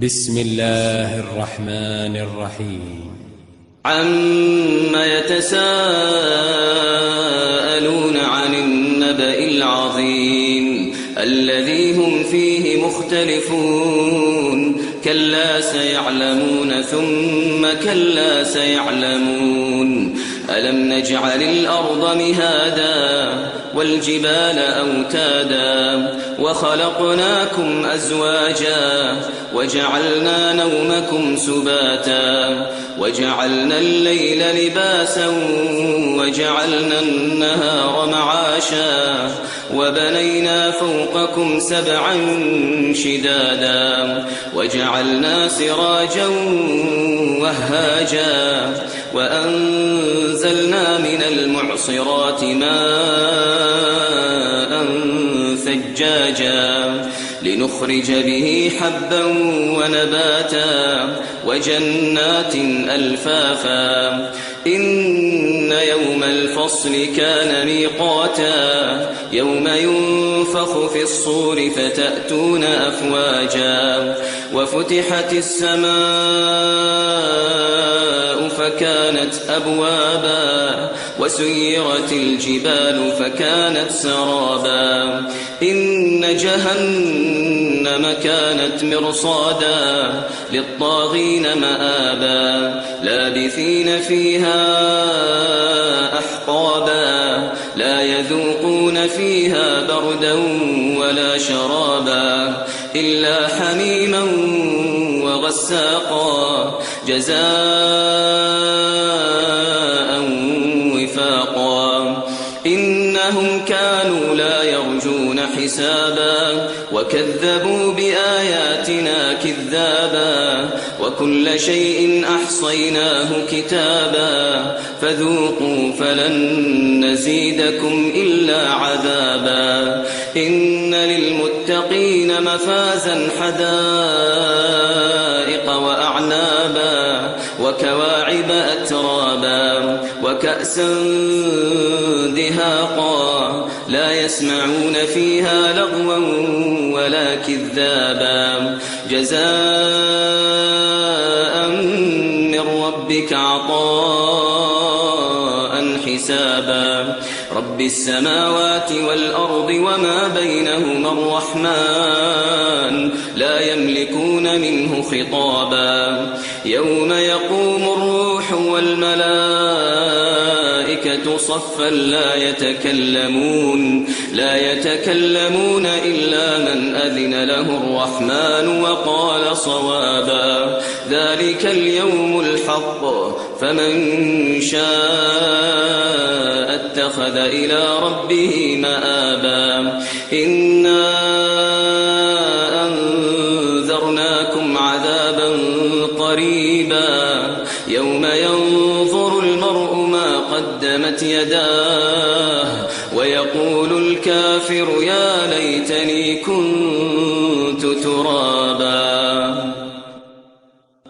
بسم الله الرحمن الرحيم. عم يتساءلون عن النبأ العظيم الذي هم فيه مختلفون كلا سيعلمون ثم كلا سيعلمون ألم نجعل الأرض مهادا والجبال أوتادا وخلقناكم أزواجا وجعلنا نومكم سباتا وجعلنا الليل لباسا وجعلنا النهار معاشا وبنينا فوقكم سبعا شدادا وجعلنا سراجا وهاجا وأنزلنا من المعصرات ماء ثجاجا لنخرج به حبا ونباتا وجنات ألفافا إن يوم الفصل كان ميقاتا يوم ينفخ في الصور فتأتون أفواجا وفتحت السماء فكانت أبوابا وسيرت الجبال فكانت سرابا إن جهنم كانت مرصادا للطاغين مآبا لابثين فيها أحقابا لا يذوقون فيها بردا ولا شرابا إلا حميما وغساقا جزاء وفاقا إنهم كانوا لا يرجون حسابا وكذبوا بآياتنا كذابا وكل شيء أحصيناه كتابا فذوقوا فلن نزيدكم إلا عذابا إن للمتقين مفازا حدائق وأعنابا وكواعب أترابا وكأسا دهاقا لا يسمعون فيها لغوا ولا كذابا جزاء من ربك عطاء حسابا رب السماوات والأرض وما بينهما الرحمن لا يملكون منه خطابا يوم يقوم الروح والملائكة صفا لا يتكلمون إلا من أذن له الرحمن وقال صوابا ذلك اليوم الحق فمن شاء اتخذ إلى ربه مآبا إنا أنذرناكم عذابا قريبا يوم ينظر المرء ما قدمت يداه ويقول الكافر يا ليتني كنت ترابا.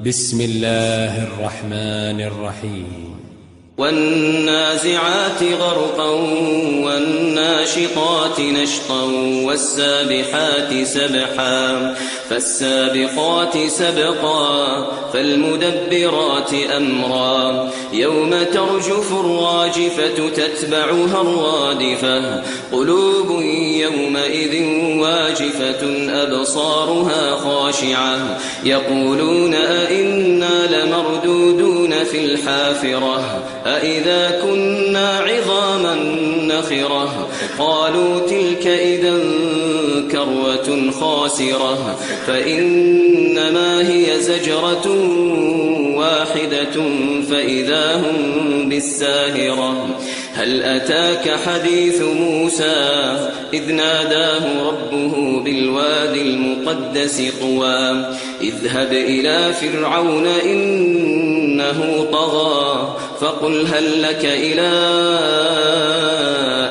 بسم الله الرحمن الرحيم. والنازعات غرقا والناشطات نشطا والسابحات سبحا فالسابقات سبقا فالمدبرات أمرا يوم ترجف الراجفة تتبعها الرادفة قلوب يومئذ واجفة أبصارها خاشعة يقولون أئنا لمردودون في الحافرة أئذا كنا عظاما نخرة قالوا تلك إذا كروة خاسرة فإنما هي زجرة واحدة فإذا هم بالساهرة هل أتاك حديث موسى إذ ناداه ربه بالوادي المقدس طوى اذهب إلى فرعون إنه طغى فقل هل لك إلى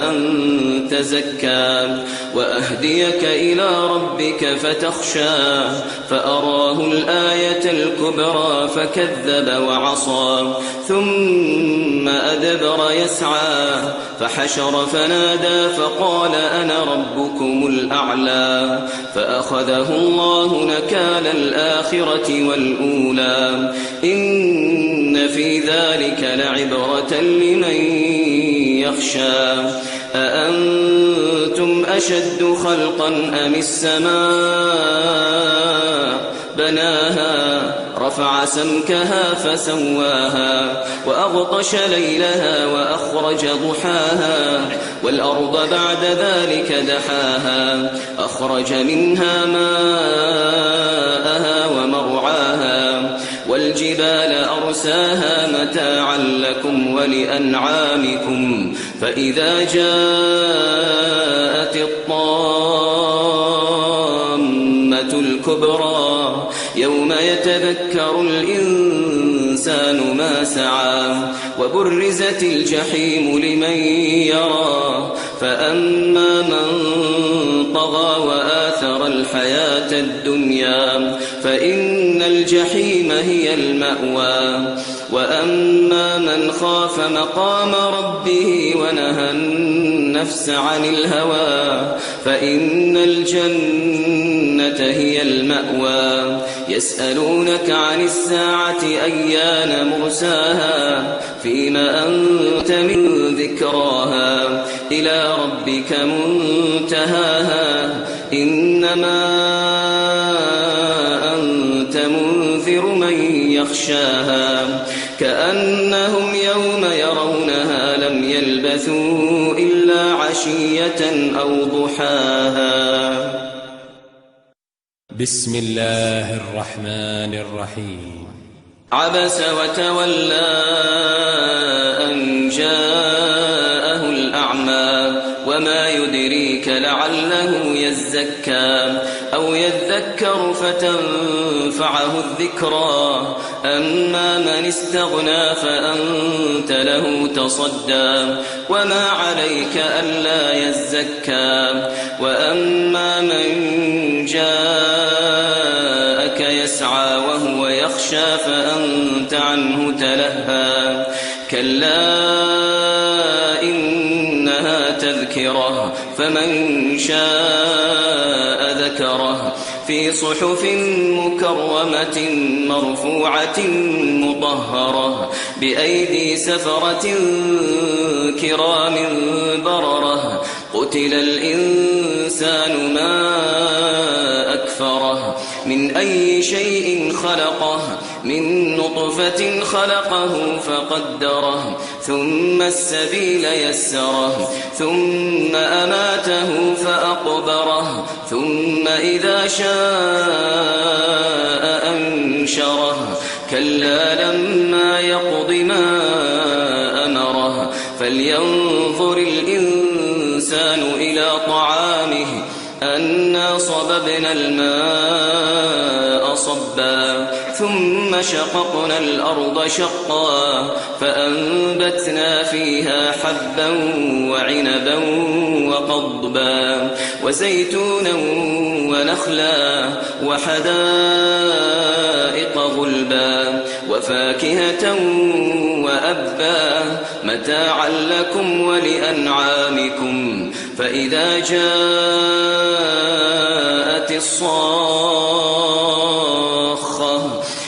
أن تزكى وأهديك إلى ربك فتخشى فأراه الآية الكبرى فكذب وعصى ثم أدبر يسعى فحشر فنادى فقال أنا ربكم الأعلى فأخذه الله نكال الآخرة والأولى إن في ذلك لعبرة لمن يخشى أأنتم أشد خلقا أم السماء بناها رفع سمكها فسواها وأغطش ليلها وأخرج ضحاها والأرض بعد ذلك دحاها أخرج منها ماءها ومرعاها والجبال أرساها متاعا لكم ولأنعامكم فإذا جاءت الطامة الكبرى يوم يتذكر الإنسان ما سعى وبرزت الجحيم لمن يرى فأما من طغى وآثر الحياة الدنيا فإن الجحيم هي المأوى وأما من خاف مقام ربه ونهى النفس عن الهوى فإن الجنة هي المأوى يسألونك عن الساعة أيان مرساها فيما أنت من ذكراها إلى ربك منتهاها إنما أنت منذر من يخشاها كأنهم يوم يرونها لم يلبثوا إلا عشية أو ضحاها. بسم الله الرحمن الرحيم. عبس وتولى أن جاءه الأعمى وما يدريك لعله يزكى أو يذكر فتنفعه الذكرى أما من استغنى فأنت له تصدى وما عليك ألا يزكى وأما من جاءك يسعى وهو يخشى فأنت عنه تلهى كلا إنها تذكرة فمن شاء ذكره في صحف مكرمة مرفوعة مطهرة بأيدي سفرة كرام بررة قتل الإنسان ما أكفره من أي شيء خلقه من نطفة خلقه فقدره ثم السبيل يسره ثم أماته فأقبره ثم إذا شاء أنشره كلا لما يقض ما أمره فلينظر الإنسان إلى طعامه أنا صببنا الماء صبا ثم شققنا الأرض شقا فأنبتنا فيها حبا وعنبا وقضبا وزيتونا ونخلا وحدائق غلبا وفاكهة وأبا متاعا لكم ولأنعامكم فإذا جاءت الصاخة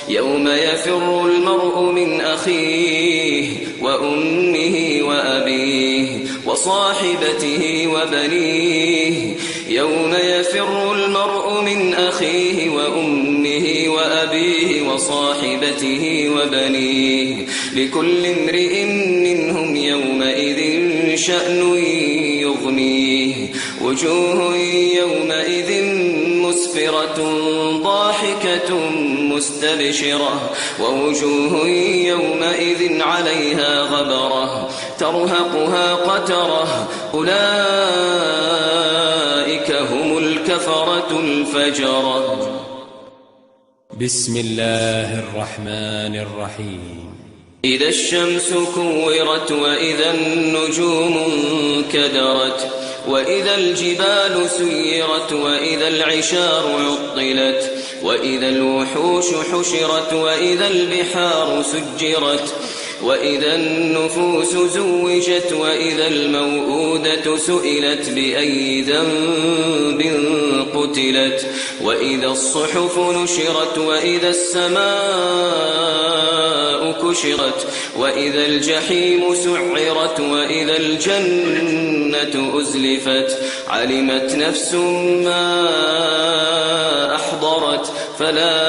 يوم يفر المرء من أخيه وأمه وأبيه وصاحبته وبنيه يوم يفر المرء من أخيه وأمه وأبيه وصاحبته وبنيه لكل امرئ منهم يومئذ شأن يغنيه وجوه يومئذ مسفرة ضاحكة مستبشرة ووجوه يومئذ عليها غبرة ترهقها قترة أولئك هم الكفرة الفجرة. بسم الله الرحمن الرحيم. إذا الشمس كورت وإذا النجوم انكدرت وإذا الجبال سيرت وإذا العشار عطلت وإذا الوحوش حشرت وإذا البحار سجرت وإذا النفوس زوجت وإذا الموءودة سئلت بأي ذنب قتلت وإذا الصحف نشرت وإذا السماء كشرت وإذا الجحيم سعرت وإذا الجنة أزلفت علمت نفس ما أحضرت فلا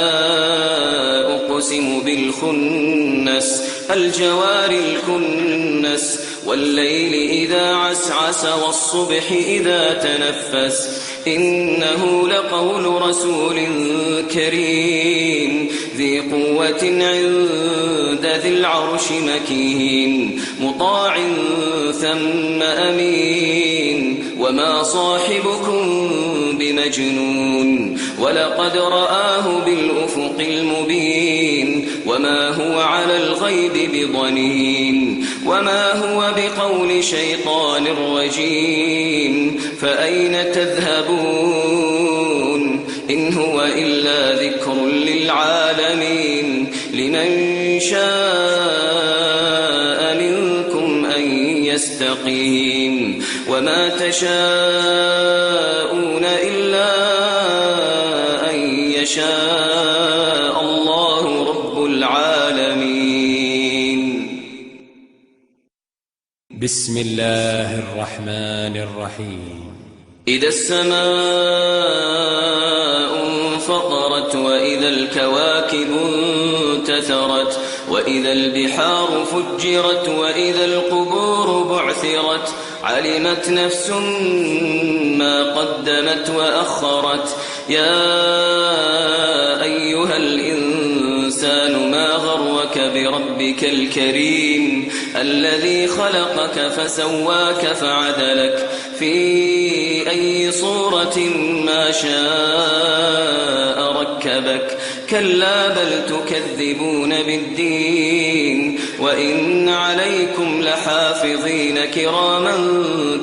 أقسم بالخنس الجوار الكنس والليل إذا عسعس والصبح إذا تنفس إنه لقول رسول كريم ذي قوة عند ذي العرش مكين مطاع ثم أمين وما صاحبكم بمجنون ولقد رآه بالأفق المبين وما هو على الغيب بضنين وما هو بقول شيطان رجيم فأين تذهبون إن هو إلا ذكر للعالمين لمن شاء منكم أن يستقيم وما تشاءون إلا أن يشاء الله رب العالمين. بسم الله الرحمن الرحيم. إذا السماء انفطرت وإذا الكواكب انتثرت وإذا البحار فجرت وإذا القبور بعثرت علمت نفس ما قدمت وأخرت يا أيها الإنسان ما غرك بربك الكريم الذي خلقك فسواك فعدلك في أي صورة ما شاء ركبك كلا بل تكذبون بالدين وإن عليكم لحافظين كراما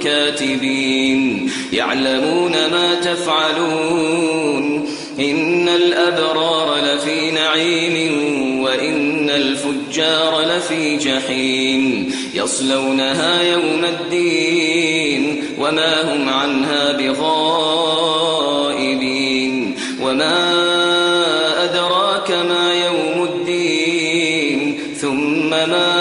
كاتبين يعلمون ما تفعلون إن الأبرار لفي نعيم وإن الفجار لفي جحيم يصلونها يوم الدين وما هم عنها بغائبين وما أدراك ما يوم الدين ثم ما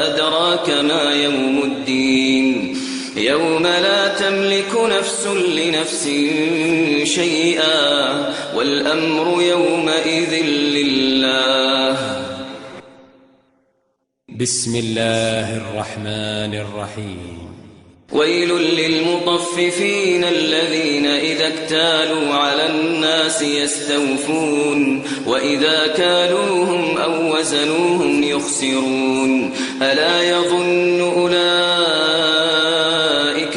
أدراك ما يوم الدين يوم لا تملك نفس لنفس شيئا والأمر يومئذ لله. بسم الله الرحمن الرحيم. ويل للمطففين الذين إذا اكتالوا على الناس يستوفون وإذا كالوهم أو وزنوهم يخسرون ألا يظن أولئك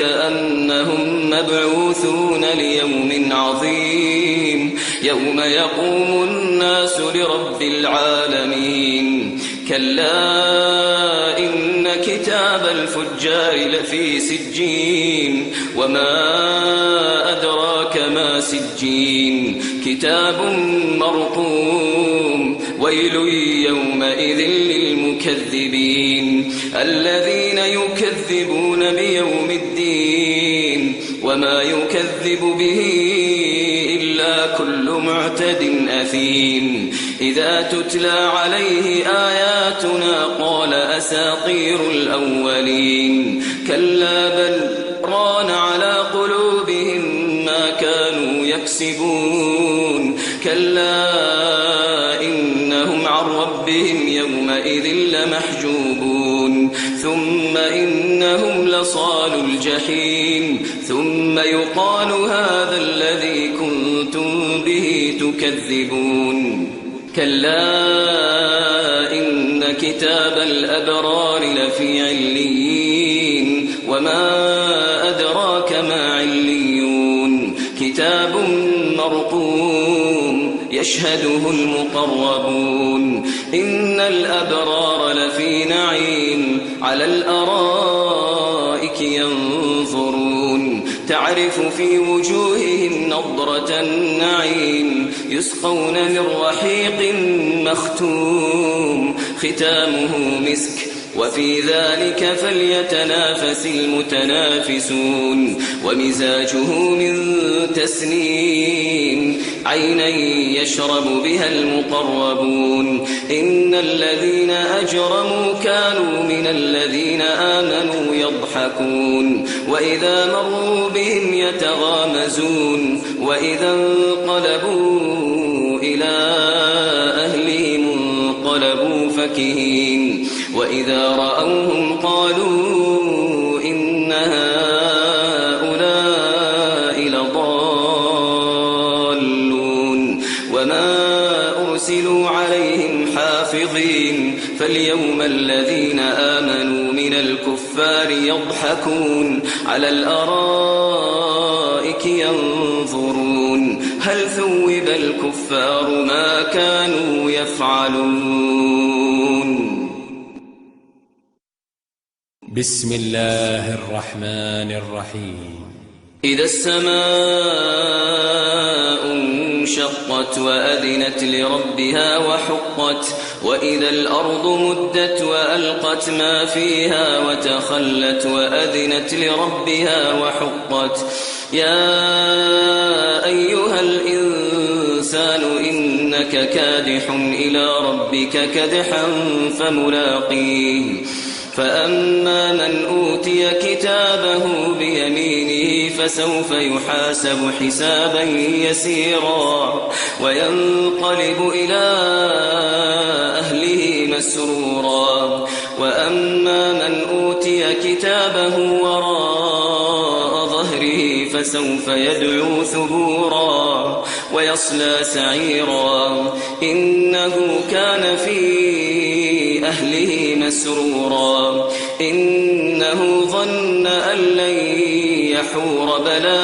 أنهم مبعوثون ليوم عظيم يوم يقوم الناس لرب العالمين كلا إن كتاب الفجار لفي سجين وما أدراك ما سجين كتاب مرقوم ويل يومئذ للمكذبين الذين يكذبون بيوم الدين وما يكذب به إلا كل معتد أثيم إذا تتلى عليه آياتنا قال أساطير الأولين كلا بل ران على قلوبهم ما كانوا يكسبون كلا إنهم عن ربهم يومئذ لمحجوبون ثم إنهم لصال الجحيم ثم يقال هذا الذي كنتم به تكذبون كلا إن كتاب الأبرار لفي عليين وما أدراك ما عليون كتاب مرقوم يشهده المقربون إن الأبرار لفي نعيم على الأرائك ينظرون تعرف في وجوههم نضرة النعيم يسقون من رحيق مختوم ختامه مسك وفي ذلك فليتنافس المتنافسون ومزاجه من تسنيم عينا يشرب بها المقربون إن الذين أجرموا كانوا من الذين آمنوا يضحكون وإذا مروا بهم يتغامزون وإذا انقلبوا إلى أهلهم انقلبوا فكهين وإذا رأوهم قالوا إن هؤلاء لضالون وما أرسلوا عليهم حافظين فاليوم الذين آمنوا من الكفار يضحكون على الأرائك ينظرون هل ثوب الكفار ما كانوا يفعلون. بسم الله الرحمن الرحيم. إذا السماء انشقت وأذنت لربها وحقت وإذا الأرض مدت وألقت ما فيها وتخلت وأذنت لربها وحقت يا أيها الإنسان إنك كادح إلى ربك كدحا فملاقيه فأما من أوتي كتابه بيمينه فسوف يحاسب حسابا يسيرا وينقلب إلى أهله مسرورا وأما من أوتي كتابه وراء ظهره فسوف يدعو ثبورا ويصلى سعيرا إنه كان في أهله مسرورا إنه ظن أن لن يحور بلى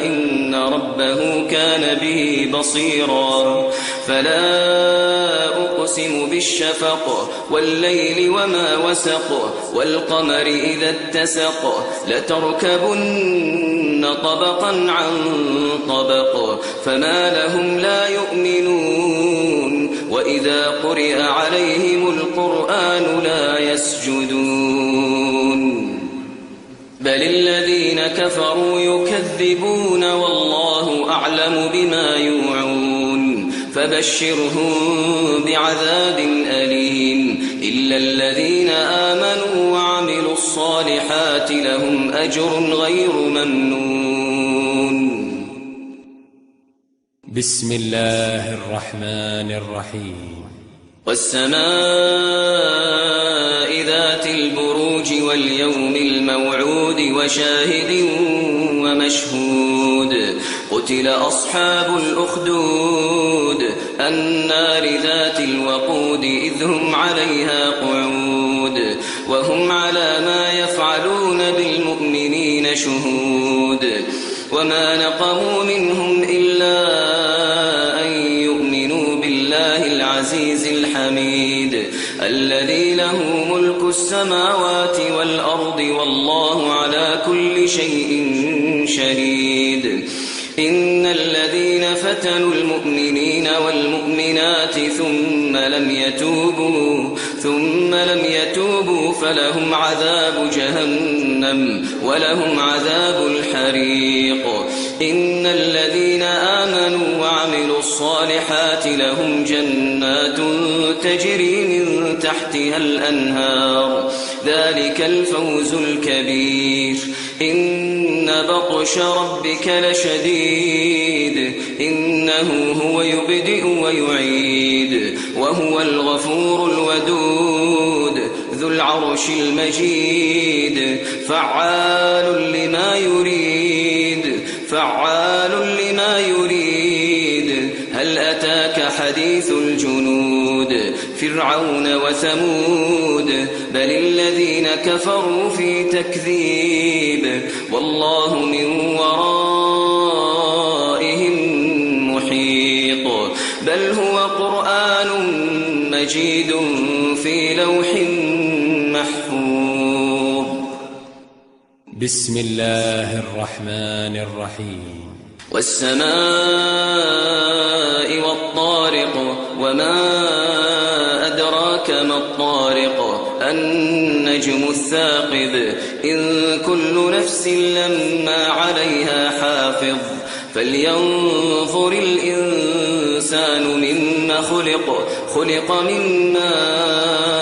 إن ربه كان به بصيرا فلا أقسم بالشفق والليل وما وسق والقمر إذا اتسق لتركبن طبقا عن طبق فما لهم لا يؤمنون وإذا قرئ عليهم القرآن لا يسجدون بل الذين كفروا يكذبون والله أعلم بما يوعون فبشرهم بعذاب أليم إلا الذين آمنوا وعملوا الصالحات لهم أجر غير ممنون. بسم الله الرحمن الرحيم. والسماء ذات البروج واليوم الموعود وشاهد ومشهود قتل أصحاب الأخدود النار ذات الوقود إذ هم عليها قعود وهم على ما يفعلون بالمؤمنين شهود وما نقموا منهم إلا أن يؤمنوا بالله العزيز الحميد الذي له ملك السماوات والأرض والله على كل شيء شهيد. إن الذين فتنوا المؤمنين والمؤمنات ثم لم يتوبوا فلهم عذاب جهنم ولهم عذاب الحريق. إن الذين آمنوا وعملوا الصالحات لهم جنات تجري من تحتها الأنهار ذلك الفوز الكبير. إن بطش ربك لشديد إنه هو يبدئ ويعيد وهو الغفور الودود ذو العرش المجيد فعال لما يريد هل أتاك حديث الجنود فرعون وثمود بل الذين كفروا في تكذيب والله من ورائهم محيط بل هو قرآن مجيد في لوح محفوظ. بسم الله الرحمن الرحيم والسماء والطارق وما أدراك ما الطارق النجم الثاقب إن كل نفس لما عليها حافظ فلينظر الإنسان مما خلق من ماء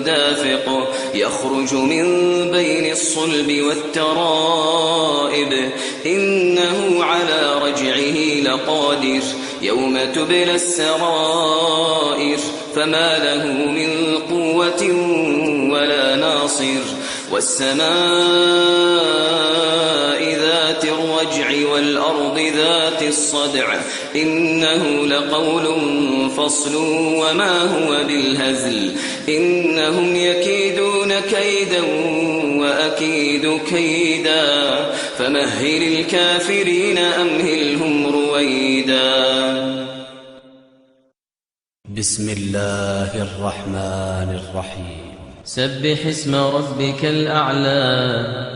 دافق يخرج من بين الصلب والترائب إنه على رجعه لقادر يوم تبلى السرائر فما له من قوة ولا ناصر والسماء ذات الرجع والأرض ذات الصدع إنه لقول فصل وما هو بالهزل إنهم يكيدون كيدا وأكيد كيدا فمهل الكافرين أمهلهم رويدا. بسم الله الرحمن الرحيم سبح اسم ربك الأعلى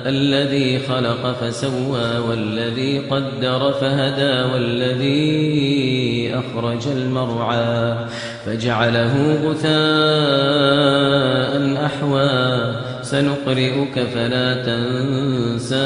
الذي خلق فسوى والذي قدر فهدى والذي أخرج المرعى فجعله غثاء أحوى سنقرئك فلا تنسى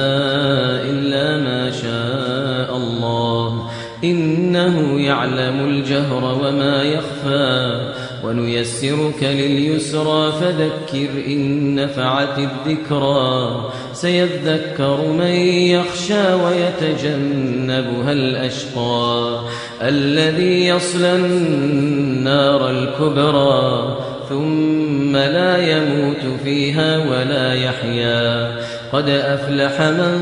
إلا ما شاء الله إنه يعلم الجهر وما يخفى ونيسرك لليسرى فذكر إن نفعت الذكرى سيذكر من يخشى ويتجنبها الأشقى الذي يصلى النار الكبرى ثم لا يموت فيها ولا يحيا قد أفلح من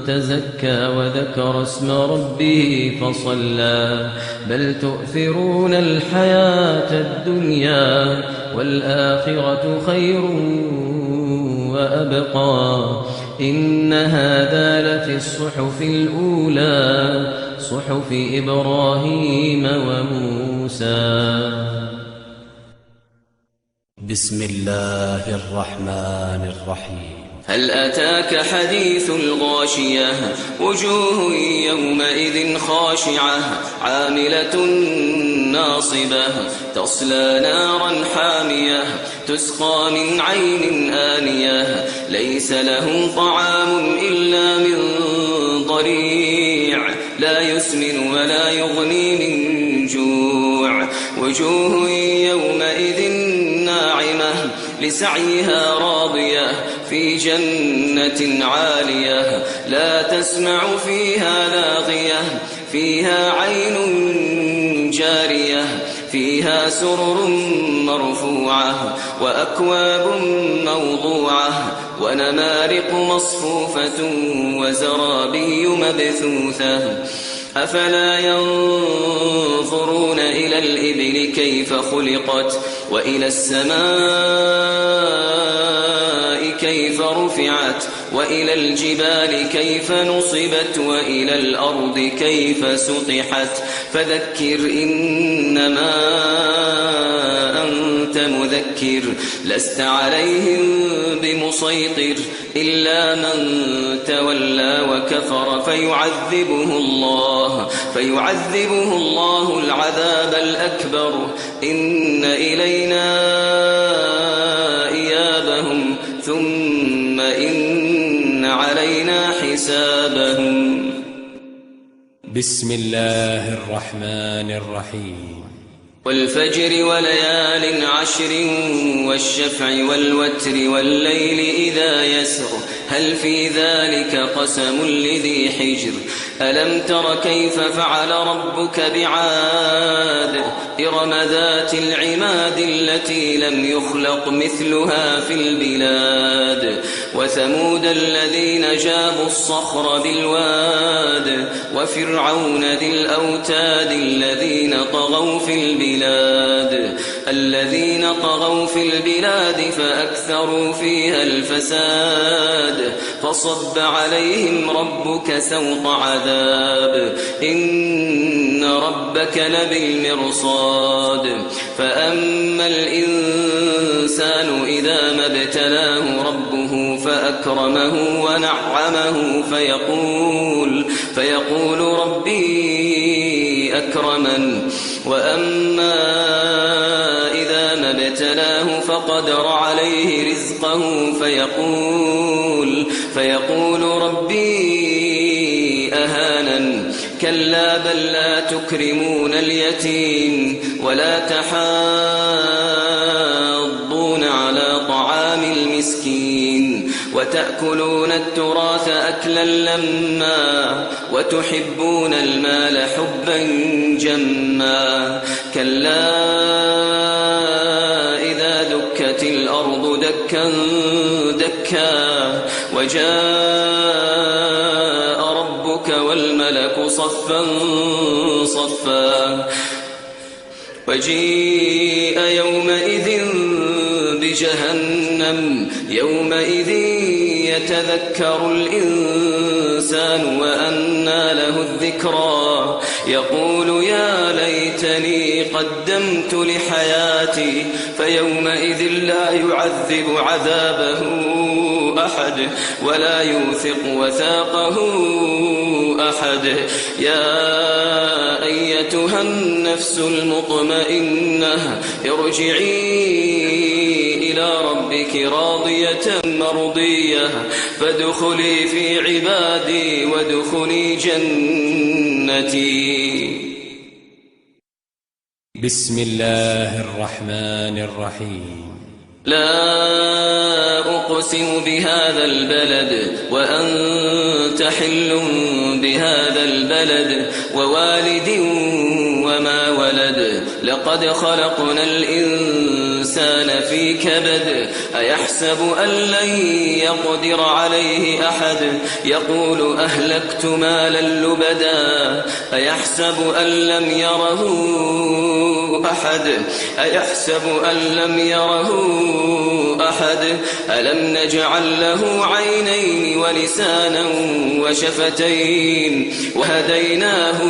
تزكى وذكر اسم ربه فصلى بل تؤثرون الحياة الدنيا والآخرة خير وأبقى إن هذا لفي الصحف الأولى صحف إبراهيم وموسى. بسم الله الرحمن الرحيم هل أتاك حديث الغاشية وجوه يومئذ خاشعة عاملة ناصبة تصلى نارا حامية تسقى من عين آنية ليس لهم طعام إلا من ضريع لا يسمن ولا يغني من جوع وجوه يومئذ ناعمة لسعيها راضية في جنة عالية لا تسمع فيها لاغية فيها عين جارية فيها سرر مرفوعة وأكواب موضوعة ونمارق مصفوفة وزرابي مبثوثة أفلا ينظرون إلى الإبل كيف خلقت وإلى السماء كيف رفعت وإلى الجبال كيف نصبت وإلى الأرض كيف سطحت فذكر إنما أنت مذكر لست عليهم بمسيطر إلا من تولى وكفر فيعذبه الله العذاب الأكبر إن إلينا إيابهم ثم إن علينا حسابهم. بسم الله الرحمن الرحيم والفجر وليال عشر والشفع والوتر والليل إذا يسر هل في ذلك قسم لذي حجر ألم تر كيف فعل ربك بعاد إرم ذات العماد التي لم يخلق مثلها في البلاد وثمود الذين جابوا الصخر بالواد وفرعون ذي الأوتاد الذين طغوا في البلاد فأكثروا فيها الفساد فصب عليهم ربك سوط عذاب إن ربك لبالمرصاد فأما الإنسان إذا ما ابتلاه ربه فأكرمه ونعمه فيقول ربي أكرمن. وأما إذا ما ابتلاه فقدر عليه رزقه فيقول ربي أهانن. كلا بل لا تكرمون اليتيم ولا تحاضون على طعام المسكين وتأكلون التراث أكلا لما وتحبون المال حبا جما. كلا إذا دكت الأرض دكا دكا وجاء ربك والملك صفا صفا وجيء يومئذ بجهنم يومئذ يتذكر الإنسان وأنى له الذكرى يقول يا ليتني قدمت لحياتي فيومئذ لا يعذب عذابه أحد ولا يوثق وثاقه أحد. يا أيتها النفس المطمئنة ارجعي إلى ربك راضية مرضية فادخلي في عبادي وادخلي جنتي. بسم الله الرحمن الرحيم. لا أقسم بهذا البلد وأنت حل بهذا البلد ووالد وما ولد. لقد خلقنا الإنسان في كبد أيحسب أن لن يقدر عليه أحد يقول أهلكت مالا لبدا أيحسب أن لم يره أحد ألم نجعل له عينين ولسانا وشفتين وهديناه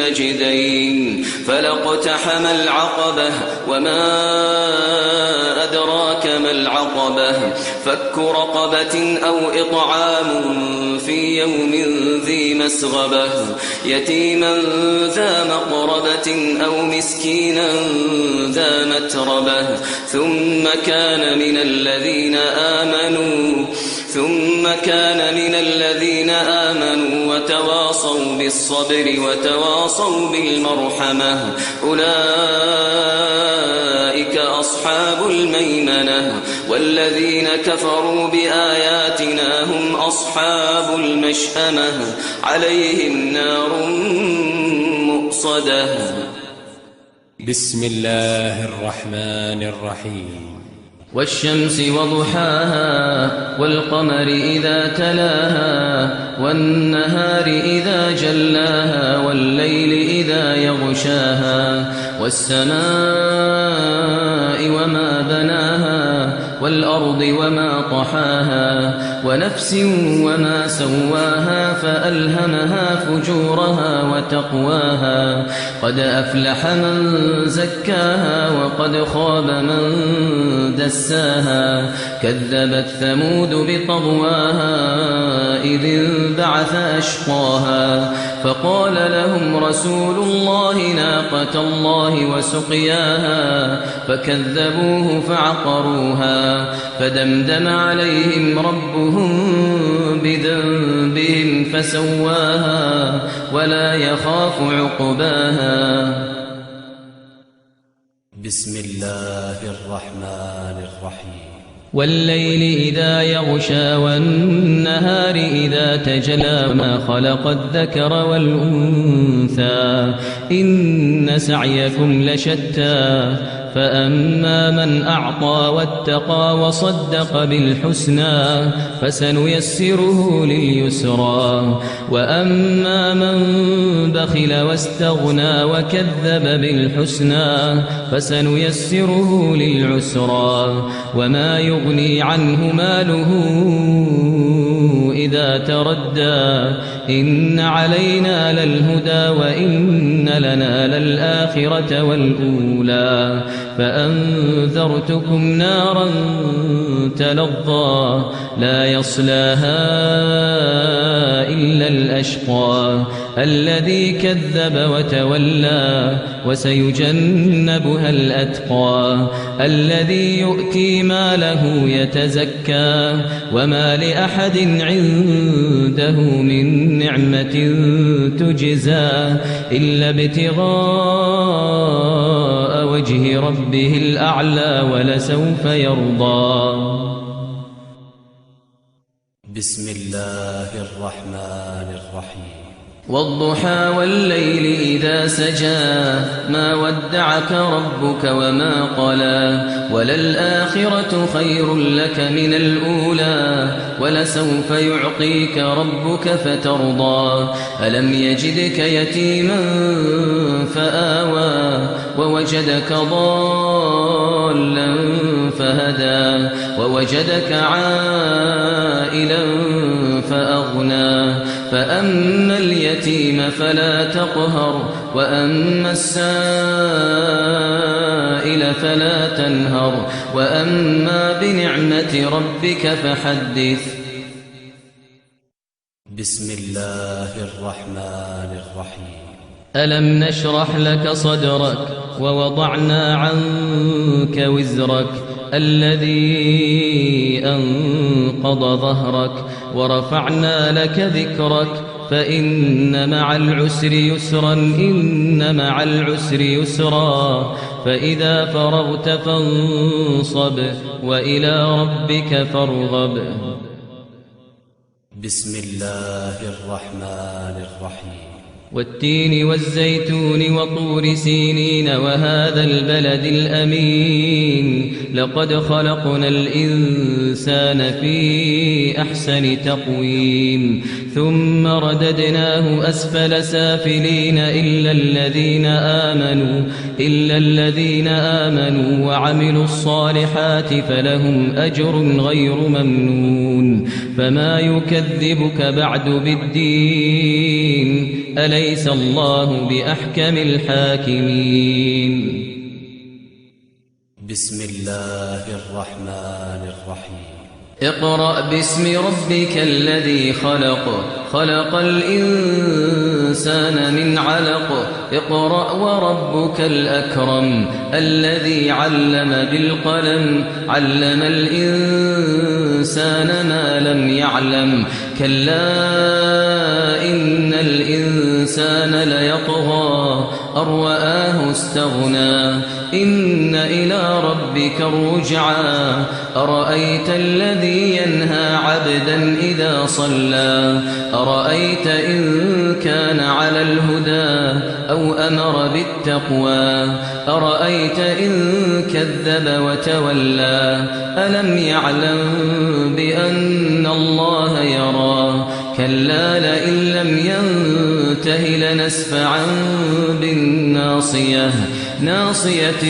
النجدين فلاقتحم العقبة وما أدراك ما العقبة فك رقبة أو إطعام في يوم ذي مسغبة يتيما ذا مقربة أو مسكينا ذا متربة ثم كان من الذين آمنوا وتواصوا بالصبر وتواصوا بالمرحمة أولئك أصحاب الميمنة والذين كفروا بآياتنا هم أصحاب المشأمة عليهم نار مؤصدة. بسم الله الرحمن الرحيم. والشمس وضحاها والقمر إذا تلاها والنهار إذا جلاها والليل إذا يغشاها والسماء وما بناها والأرض وما طحاها ونفس وما سواها فألهمها فجورها وتقواها قد أفلح من زكاها وقد خاب من دساها كذبت ثمود بطغواها إذ انبعث أشقاها فقال لهم رسول الله ناقة الله وسقياها فكذبوه فعقروها فدمدم عليهم ربهم بذنبهم فسواها ولا يخاف عقباها. بسم الله الرحمن الرحيم. والليل إذا يغشى والنهار إذا تجلى ما خلق الذكر والأنثى إن سعيكم لشتى فأما من أعطى واتقى وصدق بالحسنى فسنيسره لليسرى وأما من بخل واستغنى وكذب بالحسنى فسنيسره للعسرى وما يغني عنه ماله إذا تردى إن علينا للهدى وإن لنا للآخرة والأولى فأنذرتكم نارا تلظى لا يصلاها إلا الأشقى الذي كذب وتولى وسيجنبها الأتقى الذي يؤتي ماله يتزكى وما لأحد عنده من نعمة تجزى إلا ابتغاء وجه ربه الأعلى ولسوف يرضى. بسم الله الرحمن الرحيم. والضحى والليل إذا سجى ما ودعك ربك وما قلى وللآخرة خير لك من الأولى ولسوف يعطيك ربك فترضى ألم يجدك يتيما فآوى ووجدك ضالا فهدى ووجدك عائلا فأغنى فأما اليتيم فلا تقهر وأما السائل فلا تنهر وأما بنعمة ربك فحدث. بسم الله الرحمن الرحيم. ألم نشرح لك صدرك ووضعنا عنك وزرك الذي أنقض ظهرك ورفعنا لك ذكرك فإن مع العسر يسرا إن مع العسر يسرا فإذا فرغت فانصب وإلى ربك فارغب. بسم الله الرحمن الرحيم. والتين والزيتون وطور سينين وهذا البلد الأمين لقد خلقنا الإنسان في أحسن تقويم ثم رددناه أسفل سافلين إلا الذين آمنوا وعملوا الصالحات فلهم أجر غير ممنون. فما يكذبك بعد بالدين أليس الله بأحكم الحاكمين. بسم الله الرحمن الرحيم. اقرأ باسم ربك الذي خلق خلق الإنسان من علق اقرأ وربك الأكرم الذي علم بالقلم علم الإنسان ما لم يعلم كلا إن الإنسان ليطغى أن رآه استغنى إن إلى ربك الرجعى أرأيت الذي ينهى عبدا إذا صلى أرأيت إن كان على الهدى أو أمر بالتقوى أرأيت إن كذب وتولى ألم يعلم بأن الله يرى كلا لئن لم ينته لنسفعا بالناصية ناصية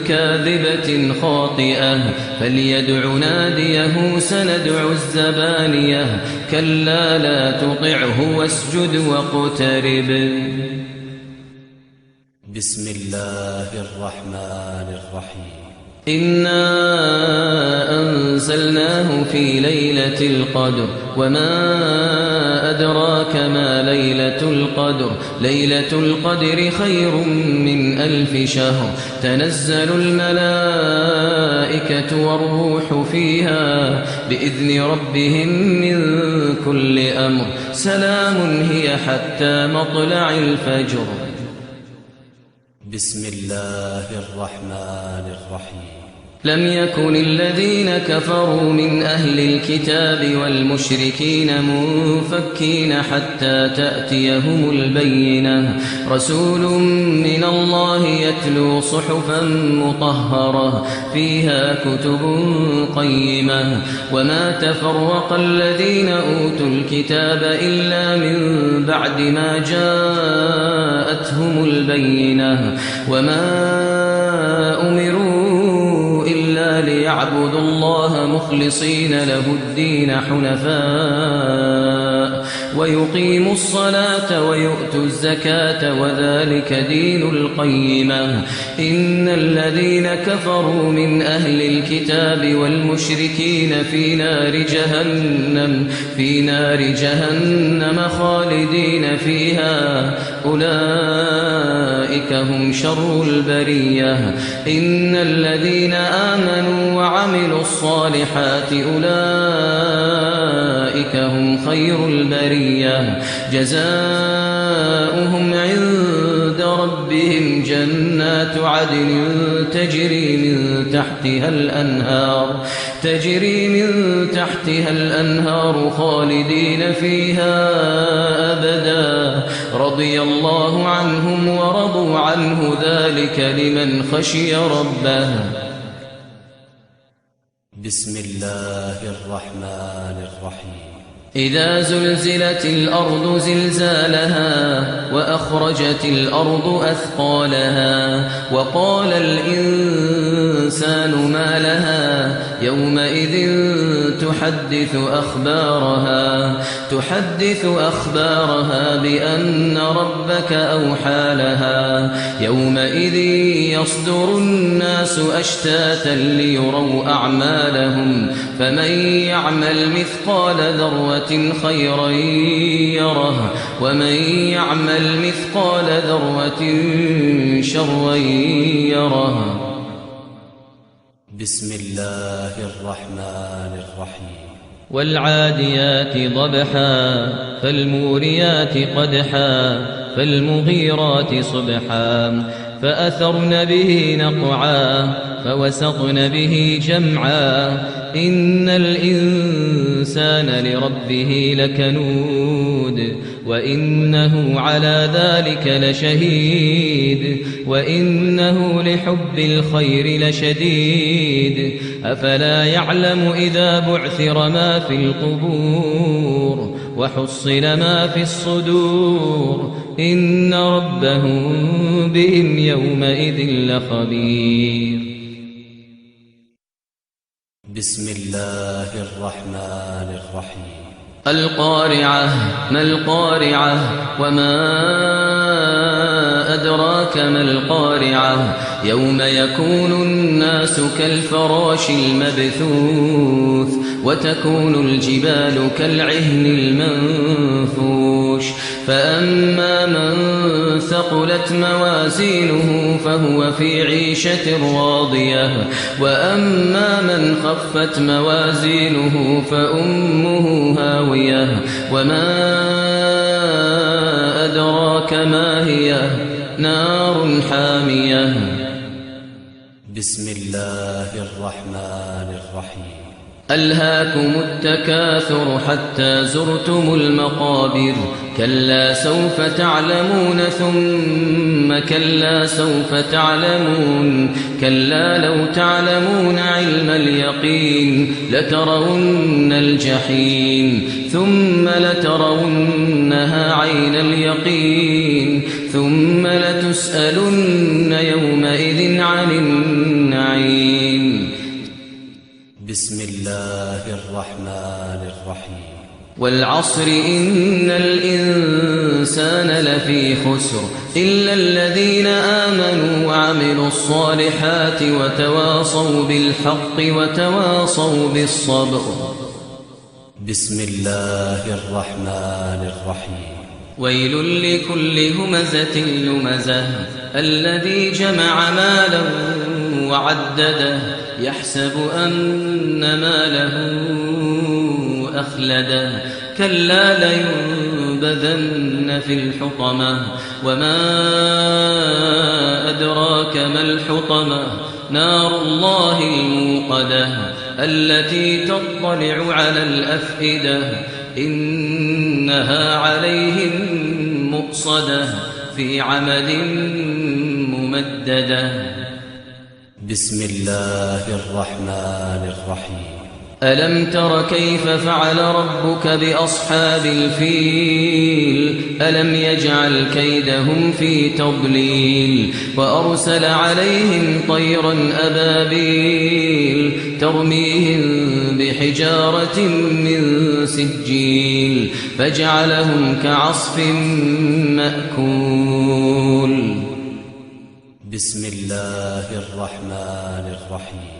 كاذبة خاطئة فليدع ناديه سندع الزبانية كلا لا تطعه واسجد واقترب. بسم الله الرحمن الرحيم. إنا أنزلناه في ليلة القدر وما أدراك ما ليلة القدر ليلة القدر خير من 1000 شهر تنزل الملائكة والروح فيها بإذن ربهم من كل أمر سلام هي حتى مطلع الفجر. بسم الله الرحمن الرحيم. لم يكن الذين كفروا من أهل الكتاب والمشركين منفكين حتى تأتيهم البينة رسول من الله يتلو صحفا مطهرة فيها كتب قيمة وما تفرق الذين أوتوا الكتاب إلا من بعد ما جاءتهم البينة وما أمروا ليعبدوا الله مخلصين له الدين حنفاء ويقيموا الصلاة ويؤتوا الزكاة وذلك دين القيمة إن الذين كفروا من أهل الكتاب والمشركين في نار جهنم خالدين فيها أولئك هم شر البرية إن الذين آمنوا وعملوا الصالحات أولئك هم خير البرية جزاؤهم عند ربهم جنات عدن تجري من تحتها الأنهار خالدين فيها أبدا رضي الله عنهم ورضوا عنه ذلك لمن خشي ربه. بسم الله الرحمن الرحيم. إذا زلزلت الأرض زلزالها وأخرجت الأرض أثقالها وقال الإنسان ما لها يومئذ تحدث أخبارها بأن ربك أوحى لها يومئذ يصدر الناس أشتاتا ليروا أعمالهم فمن يعمل مثقال ذرة خيرا يره ومن يعمل مثقال ذرة شرا يره. بسم الله الرحمن الرحيم. والعاديات ضبحا فالموريات قدحا فالمغيرات صبحا فأثرن به نقعا فوسطن به جمعا إن الإنسان لربه لكنود وإنه على ذلك لشهيد وإنه لحب الخير لشديد أفلا يعلم إذا بعثر ما في القبور وحصل ما في الصدور إن ربهم بهم يومئذ لخبير. بسم الله الرحمن الرحيم. القارعة ما القارعة وما أدراك ما القارعة يوم يكون الناس كالفراش المبثوث وتكون الجبال كالعهن المنفوش فأما من ثقلت موازينه فهو في عيشة راضية وأما من خفت موازينه فأمه هاوية وما أدراك ما هي نار حامية. بسم الله الرحمن الرحيم. ألهاكم التكاثر حتى زرتم المقابر كلا سوف تعلمون ثم كلا سوف تعلمون كلا لو تعلمون علم اليقين لترون الجحيم ثم لترونها عين اليقين ثم لتسألن يومئذ عن النعيم. بسم الله الرحمن الرحيم. والعصر إن الإنسان لفي خسر إلا الذين آمنوا وعملوا الصالحات وتواصوا بالحق وتواصوا بالصبر. بسم الله الرحمن الرحيم. ويل لكل همزة لمزة الذي جمع مالا وعدده يحسب أن ماله أخلده كلا لينبذن في الحطمة وما أدراك ما الحطمة نار الله الموقدة التي تطلع على الأفئدة إنها عليهم مؤصدة في عمد ممددة. بسم الله الرحمن الرحيم. ألم تر كيف فعل ربك بأصحاب الفيل ألم يجعل كيدهم في تضليل وأرسل عليهم طيرا أبابيل ترميهم بحجارة من سجيل فجعلهم كعصف مأكول. بسم الله الرحمن الرحيم.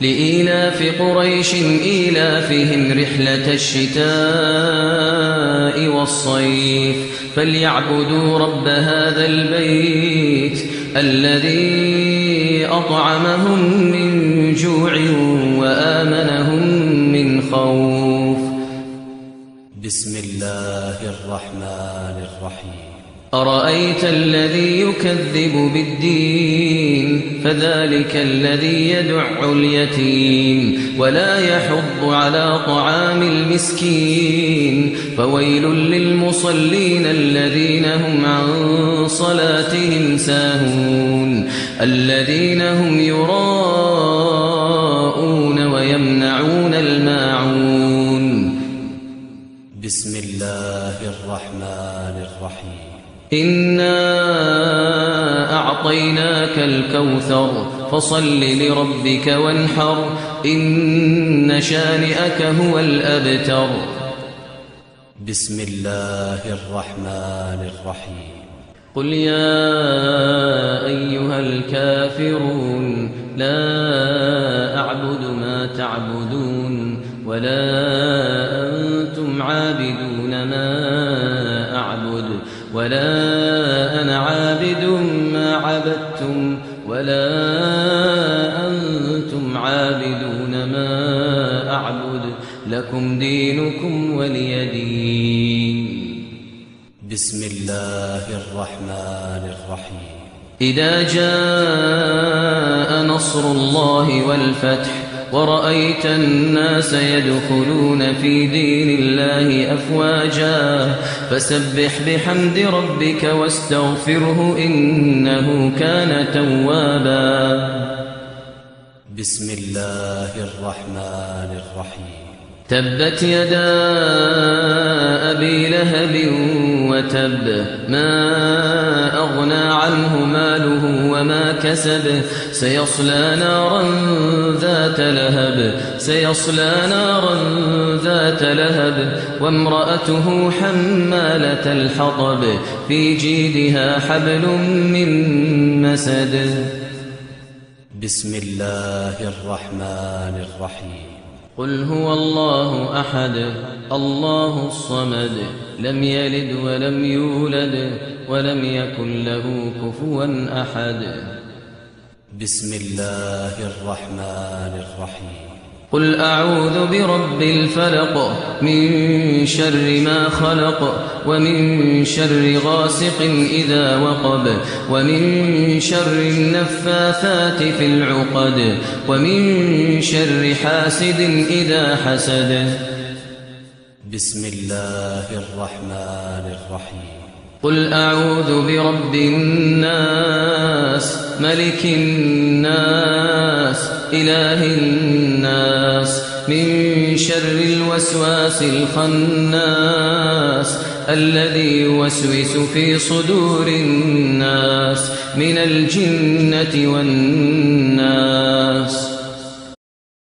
لإيلاف قريش إيلافهم رحلة الشتاء والصيف فليعبدوا رب هذا البيت الذي أطعمهم من جوع وآمنهم من خوف. بسم الله الرحمن الرحيم. أرأيت الذي يكذب بالدين فذلك الذي يدع اليتيم ولا يحض على طعام المسكين فويل للمصلين الذين هم عن صلاتهم ساهون الذين هم يراءون ويمنعون الماعون. بسم الله الرحمن الرحيم. إنا أعطيناك الكوثر فصل لربك وانحر إن شانئك هو الأبتر. بسم الله الرحمن الرحيم. قل يا أيها الكافرون لا أعبد ما تعبدون ولا أنتم عابدون ما أعبد ولا أنا عابد ما عبدتم ولا أنتم عابدون ما أعبد لكم دينكم ولي دين. بسم الله الرحمن الرحيم. إذا جاء نصر الله والفتح ورأيت الناس يدخلون في دين الله أفواجا فسبح بحمد ربك واستغفره إنه كان توابا. بسم الله الرحمن الرحيم. تبت يدا أبي لهب وتب ما أغنى عنه ماله وما كسب سيصلى نارا ذات لهب وامرأته حمالة الحطب في جيدها حبل من مسد. بسم الله الرحمن الرحيم. قل هو الله أحد الله الصمد لم يلد ولم يولد ولم يكن له كفوا أحد. بسم الله الرحمن الرحيم. قل أعوذ برب الفلق من شر ما خلق ومن شر غاسق إذا وقب ومن شر النفاثات في العقد ومن شر حاسد إذا حسد. بسم الله الرحمن الرحيم. قل أعوذ برب الناس ملك الناس إله الناس من شر الوسواس الخناس الذي يوسوس في صدور الناس من الجنة والناس.